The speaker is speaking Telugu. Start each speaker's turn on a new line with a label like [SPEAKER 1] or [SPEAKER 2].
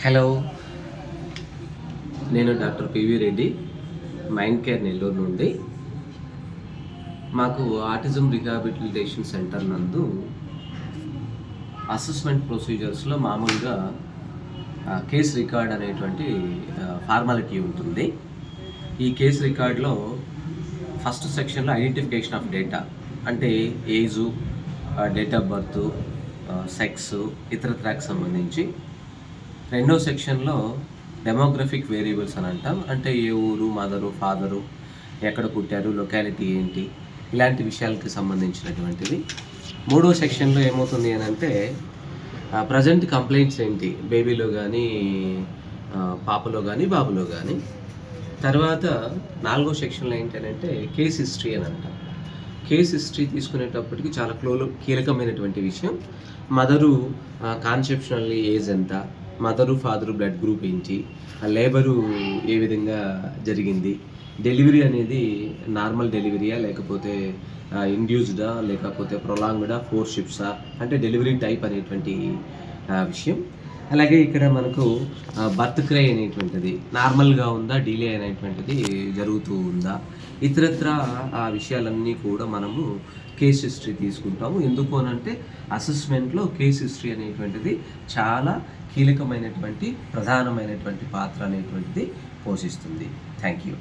[SPEAKER 1] హలో, నేను doctor P V Reddy, mind care Nellore నుండి. మాకు ఆటిజం రిహాబిలిటేషన్ సెంటర్ నందు అసెస్మెంట్ ప్రొసీజర్స్లో మామూలుగా కేస్ రికార్డ్ అనేటువంటి ఫార్మాలిటీ ఉంటుంది. ఈ కేస్ రికార్డ్లో ఫస్ట్ సెక్షన్లో ఐడెంటిఫికేషన్ ఆఫ్ డేటా అంటే age, date of birth, sex, ఇతరత్రాకి సంబంధించి. రెండో సెక్షన్లో డెమోగ్రఫిక్ వేరియబుల్స్ అని అంటాం. అంటే ఏ ఊరు, మదరు, ఫాదరు, ఎక్కడ పుట్టారు, లొకాలిటీ ఏంటి, ఇలాంటి విషయాలకి సంబంధించినటువంటిది. మూడో సెక్షన్లో ఏమవుతుంది అని అంటే ప్రజెంట్ కంప్లైంట్స్ ఏంటి, బేబీలో కానీ, పాపలో కానీ, బాబులో కానీ. తర్వాత నాలుగో సెక్షన్లో ఏంటంటే కేస్ హిస్టరీ అని అంటాం. కేస్ హిస్టరీ తీసుకునేటప్పటికి చాలా కీలకమైనటువంటి విషయం. మదరు కాన్సెప్షనల్లీ ఏజ్ ఎంత, మదరు ఫాదరు బ్లడ్ గ్రూప్ ఏంటి, లేబరు ఏ విధంగా జరిగింది, డెలివరీ అనేది నార్మల్ డెలివరీయా లేకపోతే ఇండ్యూస్డా లేకపోతే ప్రొలాంగ్డా, ఫోర్షిప్సా, అంటే డెలివరీ టైప్ అనేటువంటి విషయం. అలాగే ఇక్కడ మనకు బర్త్ క్రై అనేటువంటిది నార్మల్గా ఉందా, డిలే అనేటువంటిది జరుగుతూ ఉందా, ఇతరత్ర ఆ విషయాలన్నీ కూడా మనము కేస్ హిస్టరీ తీసుకుంటాము. ఎందుకు అనంటే అసెస్మెంట్లో కేస్ హిస్టరీ అనేటువంటిది చాలా కీలకమైనటువంటి ప్రధానమైనటువంటి పాత్ర అనేటువంటిది పోషిస్తుంది. Thank you.